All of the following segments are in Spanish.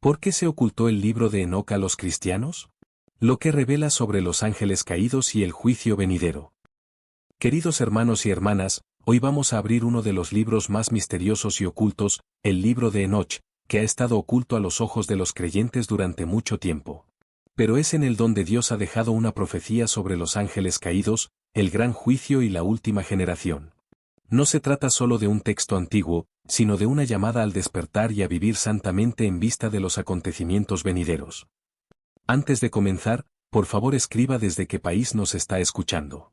¿Por qué se ocultó el libro de Enoc a los cristianos? Lo que revela sobre los ángeles caídos y el juicio venidero. Queridos hermanos y hermanas, hoy vamos a abrir uno de los libros más misteriosos y ocultos, el libro de Enoch, que ha estado oculto a los ojos de los creyentes durante mucho tiempo. Pero es en él donde Dios ha dejado una profecía sobre los ángeles caídos, el gran juicio y la última generación. No se trata solo de un texto antiguo, sino de una llamada al despertar y a vivir santamente en vista de los acontecimientos venideros. Antes de comenzar, por favor escriba desde qué país nos está escuchando.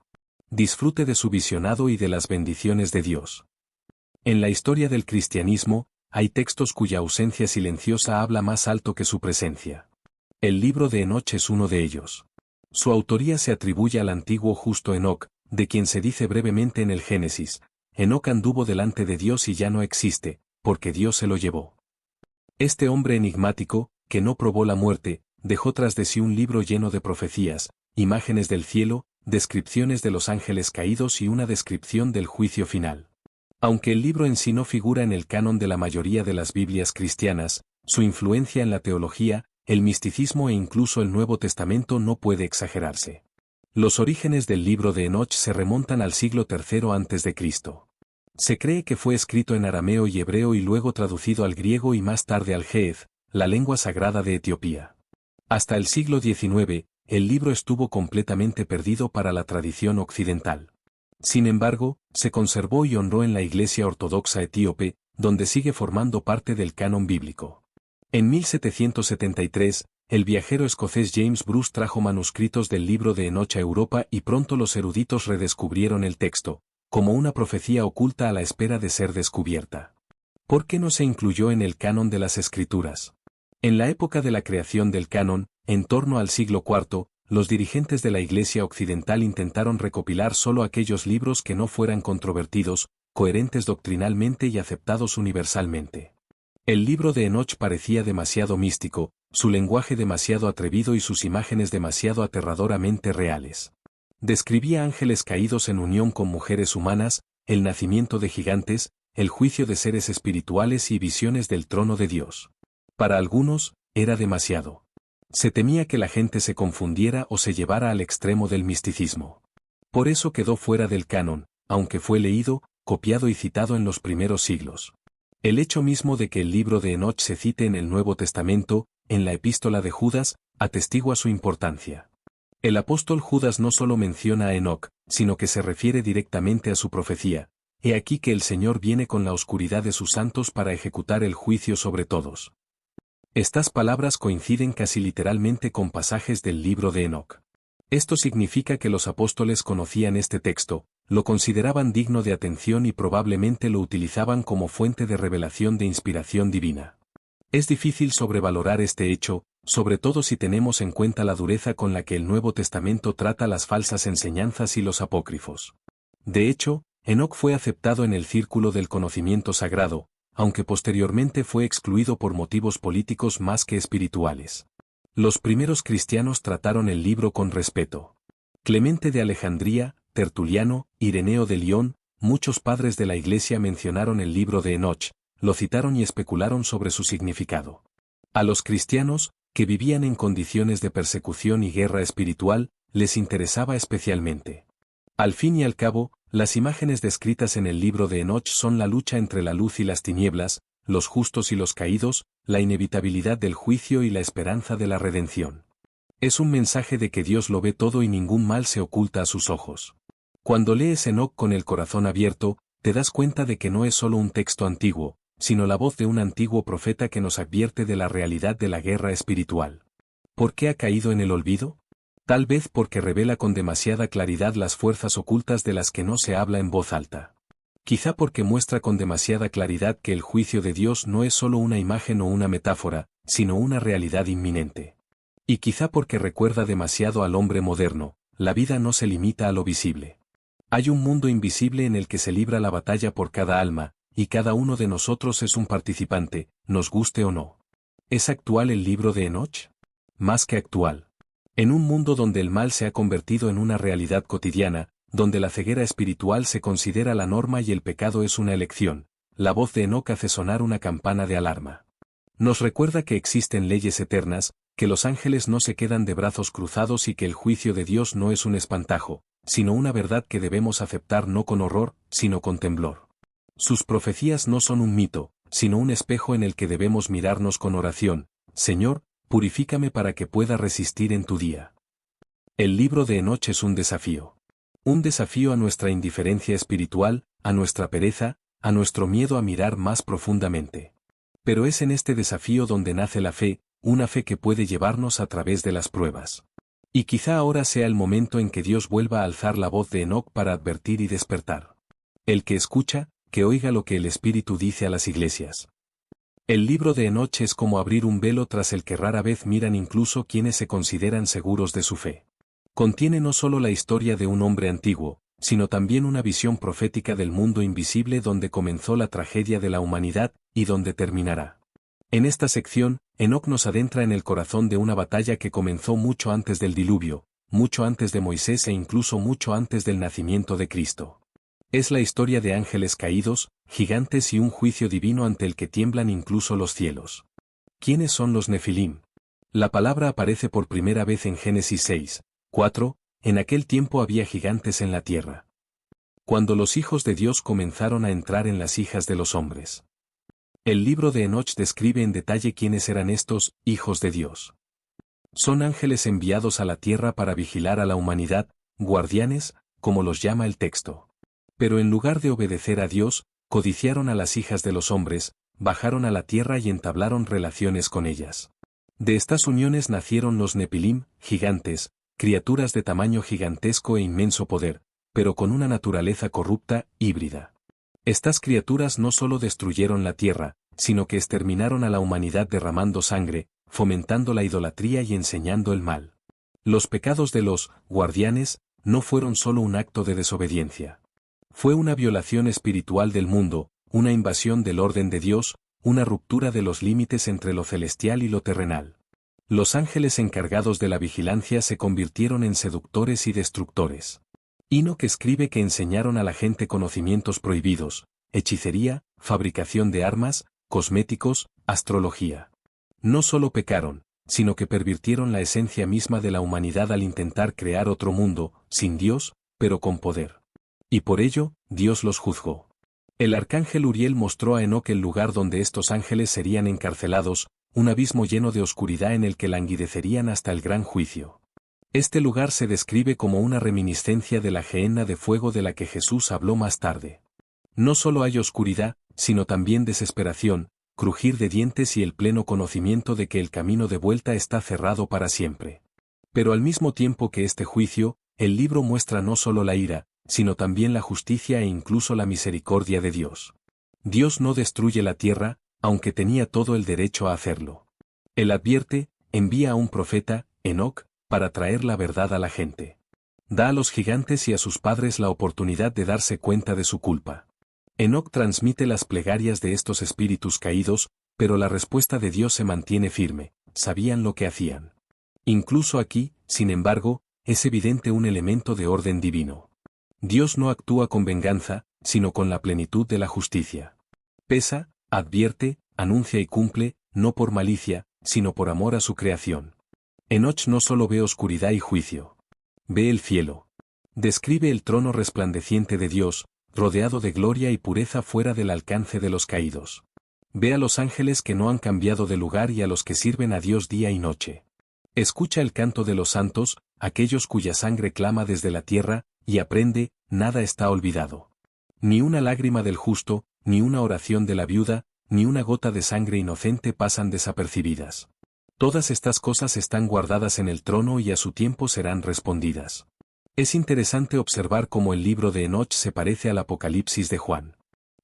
Disfrute de su visionado y de las bendiciones de Dios. En la historia del cristianismo, hay textos cuya ausencia silenciosa habla más alto que su presencia. El libro de Enoch es uno de ellos. Su autoría se atribuye al antiguo justo Enoc, de quien se dice brevemente en el Génesis: Enoc anduvo delante de Dios y ya no existe, porque Dios se lo llevó. Este hombre enigmático, que no probó la muerte, dejó tras de sí un libro lleno de profecías, imágenes del cielo, descripciones de los ángeles caídos y una descripción del juicio final. Aunque el libro en sí no figura en el canon de la mayoría de las Biblias cristianas, su influencia en la teología, el misticismo e incluso el Nuevo Testamento no puede exagerarse. Los orígenes del libro de Enoch se remontan al siglo III a.C. Se cree que fue escrito en arameo y hebreo y luego traducido al griego y más tarde al ge'ez, la lengua sagrada de Etiopía. Hasta el siglo XIX, el libro estuvo completamente perdido para la tradición occidental. Sin embargo, se conservó y honró en la Iglesia Ortodoxa etíope, donde sigue formando parte del canon bíblico. En 1773, el viajero escocés James Bruce trajo manuscritos del libro de Enoch a Europa y pronto los eruditos redescubrieron el texto, como una profecía oculta a la espera de ser descubierta. ¿Por qué no se incluyó en el canon de las Escrituras? En la época de la creación del canon, en torno al siglo IV, los dirigentes de la Iglesia Occidental intentaron recopilar solo aquellos libros que no fueran controvertidos, coherentes doctrinalmente y aceptados universalmente. El libro de Enoch parecía demasiado místico, su lenguaje demasiado atrevido y sus imágenes demasiado aterradoramente reales. Describía ángeles caídos en unión con mujeres humanas, el nacimiento de gigantes, el juicio de seres espirituales y visiones del trono de Dios. Para algunos, era demasiado. Se temía que la gente se confundiera o se llevara al extremo del misticismo. Por eso quedó fuera del canon, aunque fue leído, copiado y citado en los primeros siglos. El hecho mismo de que el libro de Enoch se cite en el Nuevo Testamento, en la epístola de Judas, atestigua su importancia. El apóstol Judas no solo menciona a Enoch, sino que se refiere directamente a su profecía: he aquí que el Señor viene con la oscuridad de sus santos para ejecutar el juicio sobre todos. Estas palabras coinciden casi literalmente con pasajes del libro de Enoch. Esto significa que los apóstoles conocían este texto, lo consideraban digno de atención y probablemente lo utilizaban como fuente de revelación de inspiración divina. Es difícil sobrevalorar este hecho, sobre todo si tenemos en cuenta la dureza con la que el Nuevo Testamento trata las falsas enseñanzas y los apócrifos. De hecho, Enoc fue aceptado en el círculo del conocimiento sagrado, aunque posteriormente fue excluido por motivos políticos más que espirituales. Los primeros cristianos trataron el libro con respeto. Clemente de Alejandría, Tertuliano, Ireneo de Lión, muchos padres de la Iglesia mencionaron el libro de Enoch, lo citaron y especularon sobre su significado. A los cristianos, que vivían en condiciones de persecución y guerra espiritual, les interesaba especialmente. Al fin y al cabo, las imágenes descritas en el libro de Enoch son la lucha entre la luz y las tinieblas, los justos y los caídos, la inevitabilidad del juicio y la esperanza de la redención. Es un mensaje de que Dios lo ve todo y ningún mal se oculta a sus ojos. Cuando lees Enoch con el corazón abierto, te das cuenta de que no es solo un texto antiguo, sino la voz de un antiguo profeta que nos advierte de la realidad de la guerra espiritual. ¿Por qué ha caído en el olvido? Tal vez porque revela con demasiada claridad las fuerzas ocultas de las que no se habla en voz alta. Quizá porque muestra con demasiada claridad que el juicio de Dios no es solo una imagen o una metáfora, sino una realidad inminente. Y quizá porque recuerda demasiado al hombre moderno: la vida no se limita a lo visible. Hay un mundo invisible en el que se libra la batalla por cada alma, y cada uno de nosotros es un participante, nos guste o no. ¿Es actual el libro de Enoch? Más que actual. En un mundo donde el mal se ha convertido en una realidad cotidiana, donde la ceguera espiritual se considera la norma y el pecado es una elección, la voz de Enoch hace sonar una campana de alarma. Nos recuerda que existen leyes eternas, que los ángeles no se quedan de brazos cruzados y que el juicio de Dios no es un espantajo, sino una verdad que debemos aceptar no con horror, sino con temblor. Sus profecías no son un mito, sino un espejo en el que debemos mirarnos con oración: Señor, purifícame para que pueda resistir en tu día. El libro de Enoch es un desafío. Un desafío a nuestra indiferencia espiritual, a nuestra pereza, a nuestro miedo a mirar más profundamente. Pero es en este desafío donde nace la fe, una fe que puede llevarnos a través de las pruebas. Y quizá ahora sea el momento en que Dios vuelva a alzar la voz de Enoch para advertir y despertar. El que escucha, que oiga lo que el Espíritu dice a las iglesias. El libro de Enoch es como abrir un velo tras el que rara vez miran incluso quienes se consideran seguros de su fe. Contiene no solo la historia de un hombre antiguo, sino también una visión profética del mundo invisible donde comenzó la tragedia de la humanidad, y donde terminará. En esta sección, Enoch nos adentra en el corazón de una batalla que comenzó mucho antes del diluvio, mucho antes de Moisés e incluso mucho antes del nacimiento de Cristo. Es la historia de ángeles caídos, gigantes y un juicio divino ante el que tiemblan incluso los cielos. ¿Quiénes son los Nefilim? La palabra aparece por primera vez en Génesis 6:4, en aquel tiempo había gigantes en la tierra. Cuando los hijos de Dios comenzaron a entrar en las hijas de los hombres. El libro de Enoch describe en detalle quiénes eran estos hijos de Dios. Son ángeles enviados a la tierra para vigilar a la humanidad, guardianes, como los llama el texto. Pero en lugar de obedecer a Dios, codiciaron a las hijas de los hombres, bajaron a la tierra y entablaron relaciones con ellas. De estas uniones nacieron los Nefilim, gigantes, criaturas de tamaño gigantesco e inmenso poder, pero con una naturaleza corrupta, híbrida. Estas criaturas no solo destruyeron la tierra, sino que exterminaron a la humanidad derramando sangre, fomentando la idolatría y enseñando el mal. Los pecados de los guardianes no fueron solo un acto de desobediencia. Fue una violación espiritual del mundo, una invasión del orden de Dios, una ruptura de los límites entre lo celestial y lo terrenal. Los ángeles encargados de la vigilancia se convirtieron en seductores y destructores. Enoch escribe que enseñaron a la gente conocimientos prohibidos, hechicería, fabricación de armas, cosméticos, astrología. No solo pecaron, sino que pervirtieron la esencia misma de la humanidad al intentar crear otro mundo, sin Dios, pero con poder. Y por ello, Dios los juzgó. El arcángel Uriel mostró a Enoch el lugar donde estos ángeles serían encarcelados, un abismo lleno de oscuridad en el que languidecerían hasta el gran juicio. Este lugar se describe como una reminiscencia de la gehenna de fuego de la que Jesús habló más tarde. No solo hay oscuridad, sino también desesperación, crujir de dientes y el pleno conocimiento de que el camino de vuelta está cerrado para siempre. Pero al mismo tiempo que este juicio, el libro muestra no solo la ira, sino también la justicia e incluso la misericordia de Dios. Dios no destruye la tierra, aunque tenía todo el derecho a hacerlo. Él advierte, envía a un profeta, Enoch, para traer la verdad a la gente. Da a los gigantes y a sus padres la oportunidad de darse cuenta de su culpa. Enoch transmite las plegarias de estos espíritus caídos, pero la respuesta de Dios se mantiene firme, sabían lo que hacían. Incluso aquí, sin embargo, es evidente un elemento de orden divino. Dios no actúa con venganza, sino con la plenitud de la justicia. Pesa, advierte, anuncia y cumple, no por malicia, sino por amor a su creación. Enoch no solo ve oscuridad y juicio. Ve el cielo. Describe el trono resplandeciente de Dios, rodeado de gloria y pureza fuera del alcance de los caídos. Ve a los ángeles que no han cambiado de lugar y a los que sirven a Dios día y noche. Escucha el canto de los santos, aquellos cuya sangre clama desde la tierra, y aprende, nada está olvidado. Ni una lágrima del justo, ni una oración de la viuda, ni una gota de sangre inocente pasan desapercibidas. Todas estas cosas están guardadas en el trono y a su tiempo serán respondidas. Es interesante observar cómo el libro de Enoch se parece al Apocalipsis de Juan.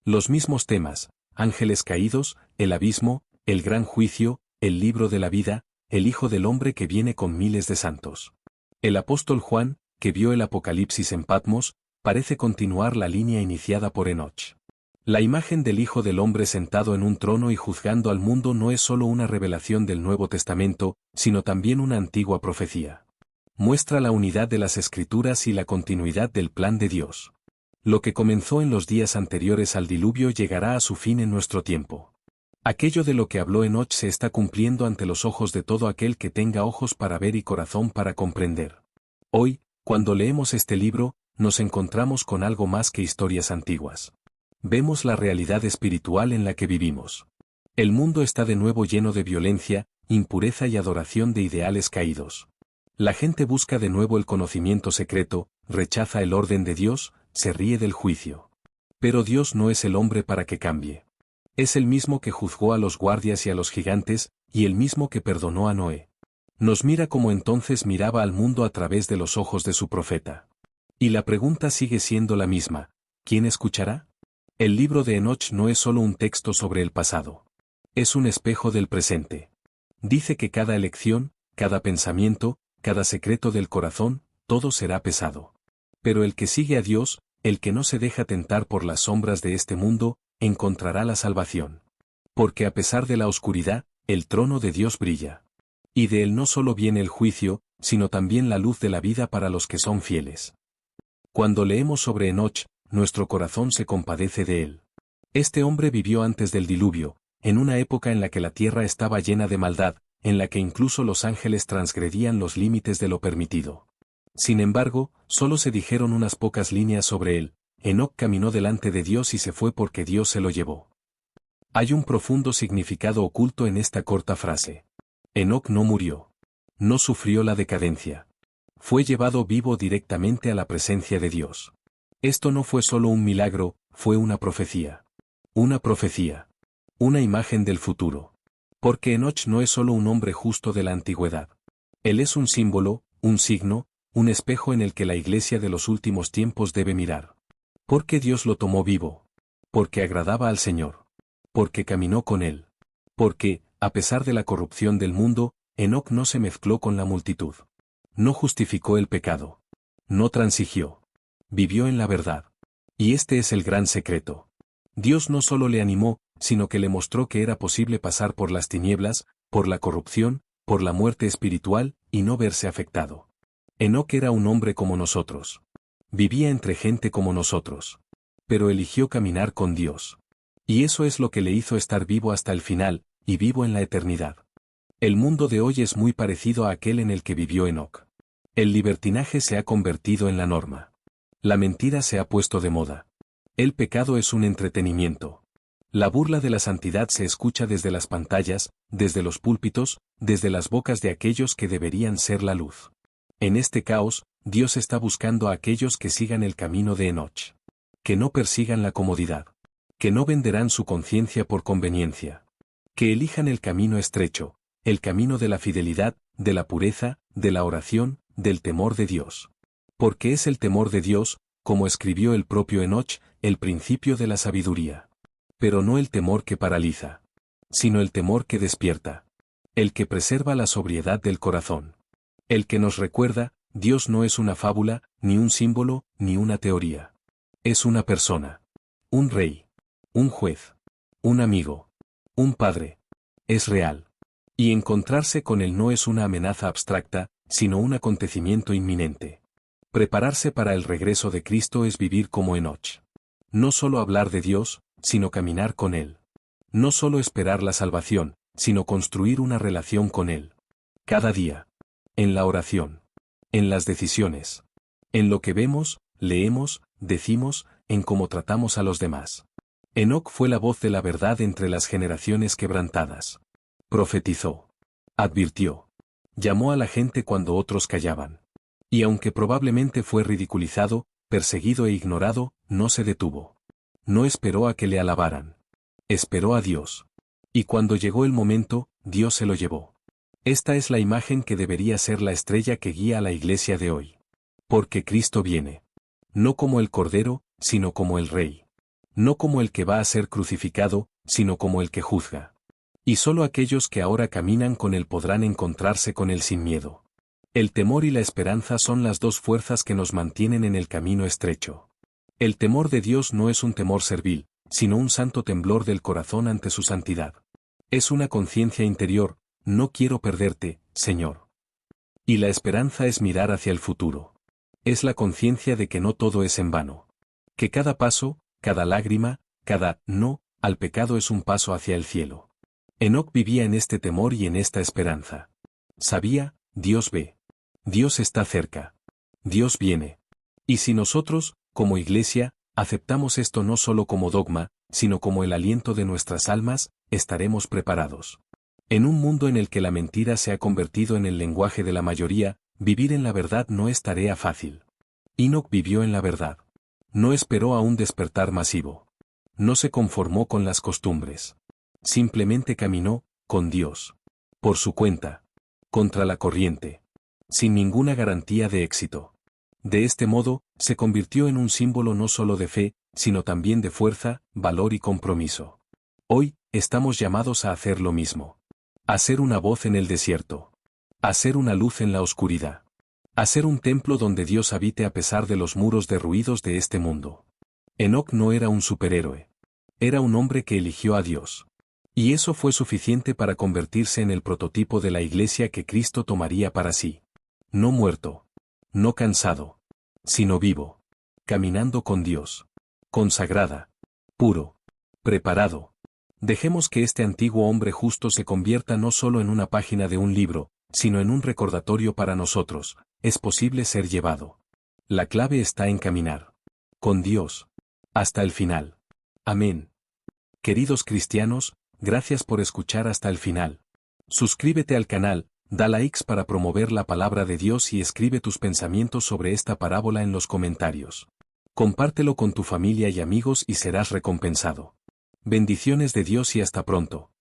Los mismos temas, ángeles caídos, el abismo, el gran juicio, el libro de la vida, el Hijo del Hombre que viene con miles de santos. El apóstol Juan, que vio el Apocalipsis en Patmos, parece continuar la línea iniciada por Enoch. La imagen del Hijo del Hombre sentado en un trono y juzgando al mundo no es solo una revelación del Nuevo Testamento, sino también una antigua profecía. Muestra la unidad de las Escrituras y la continuidad del plan de Dios. Lo que comenzó en los días anteriores al diluvio llegará a su fin en nuestro tiempo. Aquello de lo que habló Enoch se está cumpliendo ante los ojos de todo aquel que tenga ojos para ver y corazón para comprender. Hoy, cuando leemos este libro, nos encontramos con algo más que historias antiguas. Vemos la realidad espiritual en la que vivimos. El mundo está de nuevo lleno de violencia, impureza y adoración de ideales caídos. La gente busca de nuevo el conocimiento secreto, rechaza el orden de Dios, se ríe del juicio. Pero Dios no es el hombre para que cambie. Es el mismo que juzgó a los guardias y a los gigantes, y el mismo que perdonó a Noé. Nos mira como entonces miraba al mundo a través de los ojos de su profeta. Y la pregunta sigue siendo la misma: ¿quién escuchará? El libro de Enoch no es solo un texto sobre el pasado. Es un espejo del presente. Dice que cada elección, cada pensamiento, cada secreto del corazón, todo será pesado. Pero el que sigue a Dios, el que no se deja tentar por las sombras de este mundo, encontrará la salvación. Porque a pesar de la oscuridad, el trono de Dios brilla. Y de él no solo viene el juicio, sino también la luz de la vida para los que son fieles. Cuando leemos sobre Enoch, nuestro corazón se compadece de él. Este hombre vivió antes del diluvio, en una época en la que la tierra estaba llena de maldad, en la que incluso los ángeles transgredían los límites de lo permitido. Sin embargo, solo se dijeron unas pocas líneas sobre él. Enoc caminó delante de Dios y se fue porque Dios se lo llevó. Hay un profundo significado oculto en esta corta frase. Enoc no murió. No sufrió la decadencia. Fue llevado vivo directamente a la presencia de Dios. Esto no fue solo un milagro, fue una profecía. Una profecía. Una imagen del futuro. Porque Enoch no es solo un hombre justo de la antigüedad. Él es un símbolo, un signo, un espejo en el que la iglesia de los últimos tiempos debe mirar. Porque Dios lo tomó vivo. Porque agradaba al Señor. Porque caminó con él. Porque, a pesar de la corrupción del mundo, Enoc no se mezcló con la multitud. No justificó el pecado. No transigió. Vivió en la verdad. Y este es el gran secreto. Dios no solo le animó, sino que le mostró que era posible pasar por las tinieblas, por la corrupción, por la muerte espiritual, y no verse afectado. Enoc era un hombre como nosotros. Vivía entre gente como nosotros. Pero eligió caminar con Dios. Y eso es lo que le hizo estar vivo hasta el final, y vivo en la eternidad. El mundo de hoy es muy parecido a aquel en el que vivió Enoc. El libertinaje se ha convertido en la norma. La mentira se ha puesto de moda. El pecado es un entretenimiento. La burla de la santidad se escucha desde las pantallas, desde los púlpitos, desde las bocas de aquellos que deberían ser la luz. En este caos, Dios está buscando a aquellos que sigan el camino de Enoch. Que no persigan la comodidad. Que no venderán su conciencia por conveniencia. Que elijan el camino estrecho, el camino de la fidelidad, de la pureza, de la oración, del temor de Dios. Porque es el temor de Dios, como escribió el propio Enoch, el principio de la sabiduría. Pero no el temor que paraliza, sino el temor que despierta. El que preserva la sobriedad del corazón. El que nos recuerda, Dios no es una fábula, ni un símbolo, ni una teoría. Es una persona. Un rey. Un juez. Un amigo. Un padre. Es real. Y encontrarse con él no es una amenaza abstracta, sino un acontecimiento inminente. Prepararse para el regreso de Cristo es vivir como Enoch. No solo hablar de Dios, sino caminar con Él. No solo esperar la salvación, sino construir una relación con Él. Cada día. En la oración. En las decisiones. En lo que vemos, leemos, decimos, en cómo tratamos a los demás. Enoc fue la voz de la verdad entre las generaciones quebrantadas. Profetizó. Advirtió. Llamó a la gente cuando otros callaban. Y aunque probablemente fue ridiculizado, perseguido e ignorado, no se detuvo. No esperó a que le alabaran. Esperó a Dios. Y cuando llegó el momento, Dios se lo llevó. Esta es la imagen que debería ser la estrella que guía a la iglesia de hoy. Porque Cristo viene. No como el Cordero, sino como el Rey. No como el que va a ser crucificado, sino como el que juzga. Y solo aquellos que ahora caminan con él podrán encontrarse con él sin miedo. El temor y la esperanza son las dos fuerzas que nos mantienen en el camino estrecho. El temor de Dios no es un temor servil, sino un santo temblor del corazón ante su santidad. Es una conciencia interior: no quiero perderte, Señor. Y la esperanza es mirar hacia el futuro. Es la conciencia de que no todo es en vano. Que cada paso, cada lágrima, cada no al pecado es un paso hacia el cielo. Enoc vivía en este temor y en esta esperanza. Sabía, Dios ve. Dios está cerca. Dios viene. Y si nosotros, como iglesia, aceptamos esto no solo como dogma, sino como el aliento de nuestras almas, estaremos preparados. En un mundo en el que la mentira se ha convertido en el lenguaje de la mayoría, vivir en la verdad no es tarea fácil. Enoc vivió en la verdad. No esperó a un despertar masivo. No se conformó con las costumbres. Simplemente caminó, con Dios. Por su cuenta. Contra la corriente. Sin ninguna garantía de éxito. De este modo, se convirtió en un símbolo no solo de fe, sino también de fuerza, valor y compromiso. Hoy, estamos llamados a hacer lo mismo. A ser una voz en el desierto. A ser una luz en la oscuridad. A ser un templo donde Dios habite a pesar de los muros derruidos de este mundo. Enoc no era un superhéroe. Era un hombre que eligió a Dios. Y eso fue suficiente para convertirse en el prototipo de la iglesia que Cristo tomaría para sí. No muerto. No cansado. Sino vivo. Caminando con Dios. Consagrada. Puro. Preparado. Dejemos que este antiguo hombre justo se convierta no solo en una página de un libro, sino en un recordatorio para nosotros. Es posible ser llevado. La clave está en caminar. Con Dios. Hasta el final. Amén. Queridos cristianos, gracias por escuchar hasta el final. Suscríbete al canal, da likes para promover la palabra de Dios y escribe tus pensamientos sobre esta parábola en los comentarios. Compártelo con tu familia y amigos y serás recompensado. Bendiciones de Dios y hasta pronto.